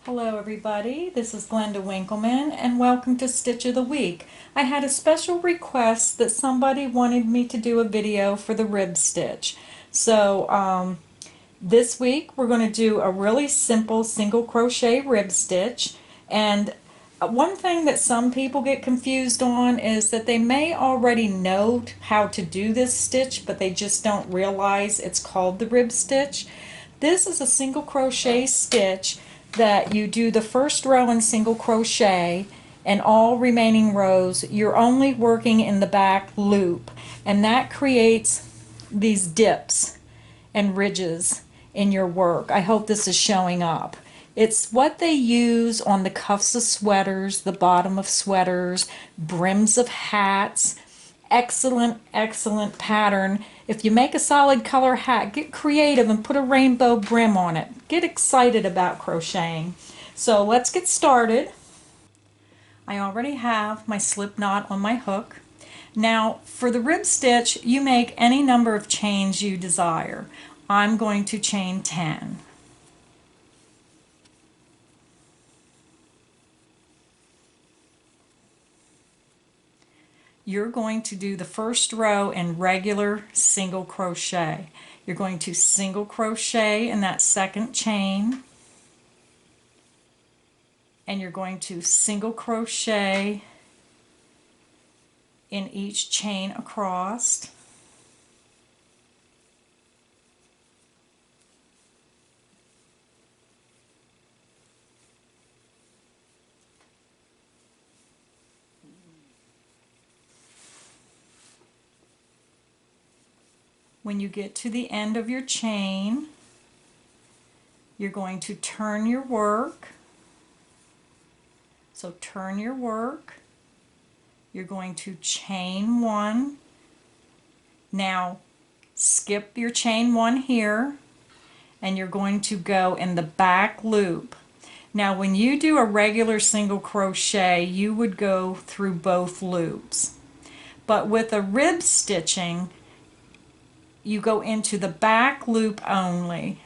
Hello everybody, this is Glenda Winkleman and welcome to Stitch of the Week. I had a special request that somebody wanted me to do a video for the rib stitch. So this week we're going to do a really simple single crochet rib stitch, and one thing that some people get confused on is that they may already know how to do this stitch, but they just don't realize it's called the rib stitch. This is a single crochet stitch that you do the first row in single crochet, and all remaining rows you're only working in the back loop, and that creates these dips and ridges in your work. I hope this is showing up. It's what they use on the cuffs of sweaters, the bottom of sweaters, brims of hats. Excellent, excellent pattern. If you make a solid color hat, get creative and put a rainbow brim on it. Get excited about crocheting. So let's get started. I already have my slip knot on my hook. Now for the rib stitch, you make any number of chains you desire. I'm going to chain 10. You're going to do the first row in regular single crochet. You're going to single crochet in that second chain, and you're going to single crochet in each chain across. When you get to the end of your chain, you're going to turn your work. So turn your work. You're going to chain 1. Now skip your chain 1 here, and you're going to go in the back loop. Now when you do a regular single crochet, you would go through both loops. But with a rib stitching, you go into the back loop only,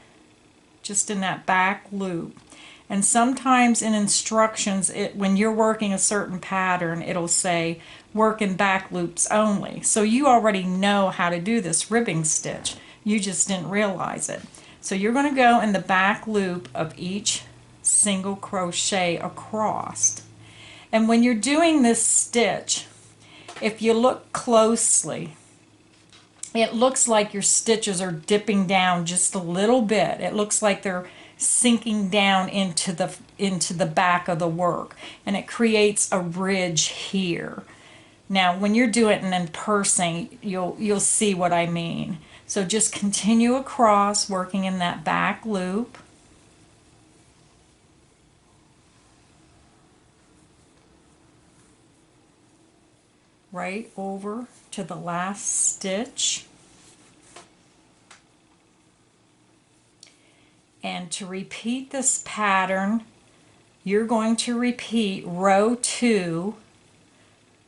just in that back loop. And sometimes in instructions, when you're working a certain pattern, it'll say work in back loops only. So you already know how to do this ribbing stitch. You just didn't realize it. So you're going to go in the back loop of each single crochet across. And when you're doing this stitch, if you look closely, it looks like your stitches are dipping down just a little bit. It looks like they're sinking down into the back of the work, and it creates a ridge here. Now when you're doing it in person, you'll see what I mean. So just continue across, working in that back loop. Right over to the last stitch. And to repeat this pattern, you're going to repeat row 2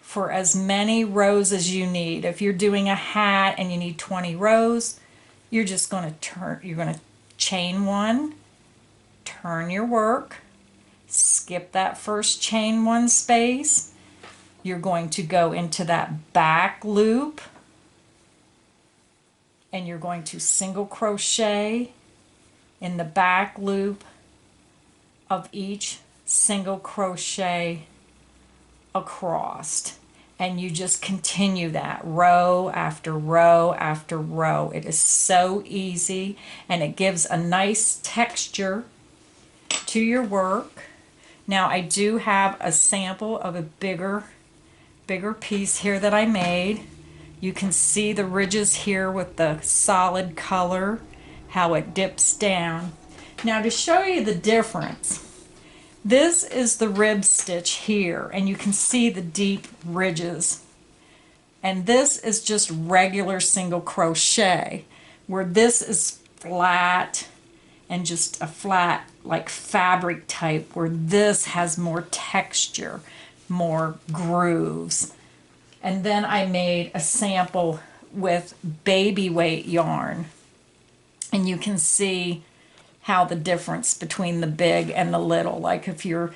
for as many rows as you need. If you're doing a hat and you need 20 rows, you're just going to chain 1, turn your work, skip that first chain 1 space. You're going to go into that back loop, and you're going to single crochet in the back loop of each single crochet across, and you just continue that row after row after row. It is so easy, and it gives a nice texture to your work. Now I do have a sample of a bigger piece here that I made. You can see the ridges here with the solid color, how it dips down. Now to show you the difference, this is the rib stitch here, and you can see the deep ridges. And this is just regular single crochet, where this is flat and just a flat like fabric type, where this has more texture, more grooves. And then I made a sample with baby weight yarn, and you can see how the difference between the big and the little. Like if you're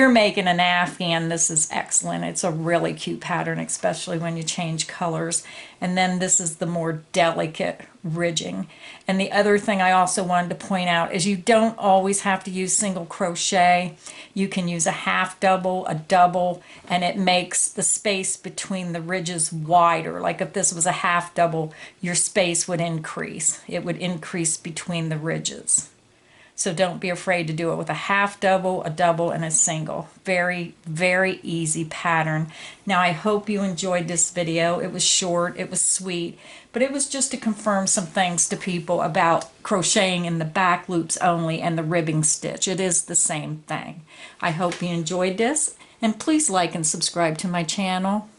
making an Afghan, this is excellent. It's a really cute pattern, especially when you change colors. And then this is the more delicate ridging. And the other thing I also wanted to point out is you don't always have to use single crochet. You can use a half double, a double, and it makes the space between the ridges wider. Like if this was a half double, your space would increase. It would increase between the ridges. So don't be afraid to do it with a half double, a double, and a single. Very, very easy pattern. Now I hope you enjoyed this video. It was short, it was sweet, but it was just to confirm some things to people about crocheting in the back loops only and the ribbing stitch. It is the same thing. I hope you enjoyed this, and please like and subscribe to my channel.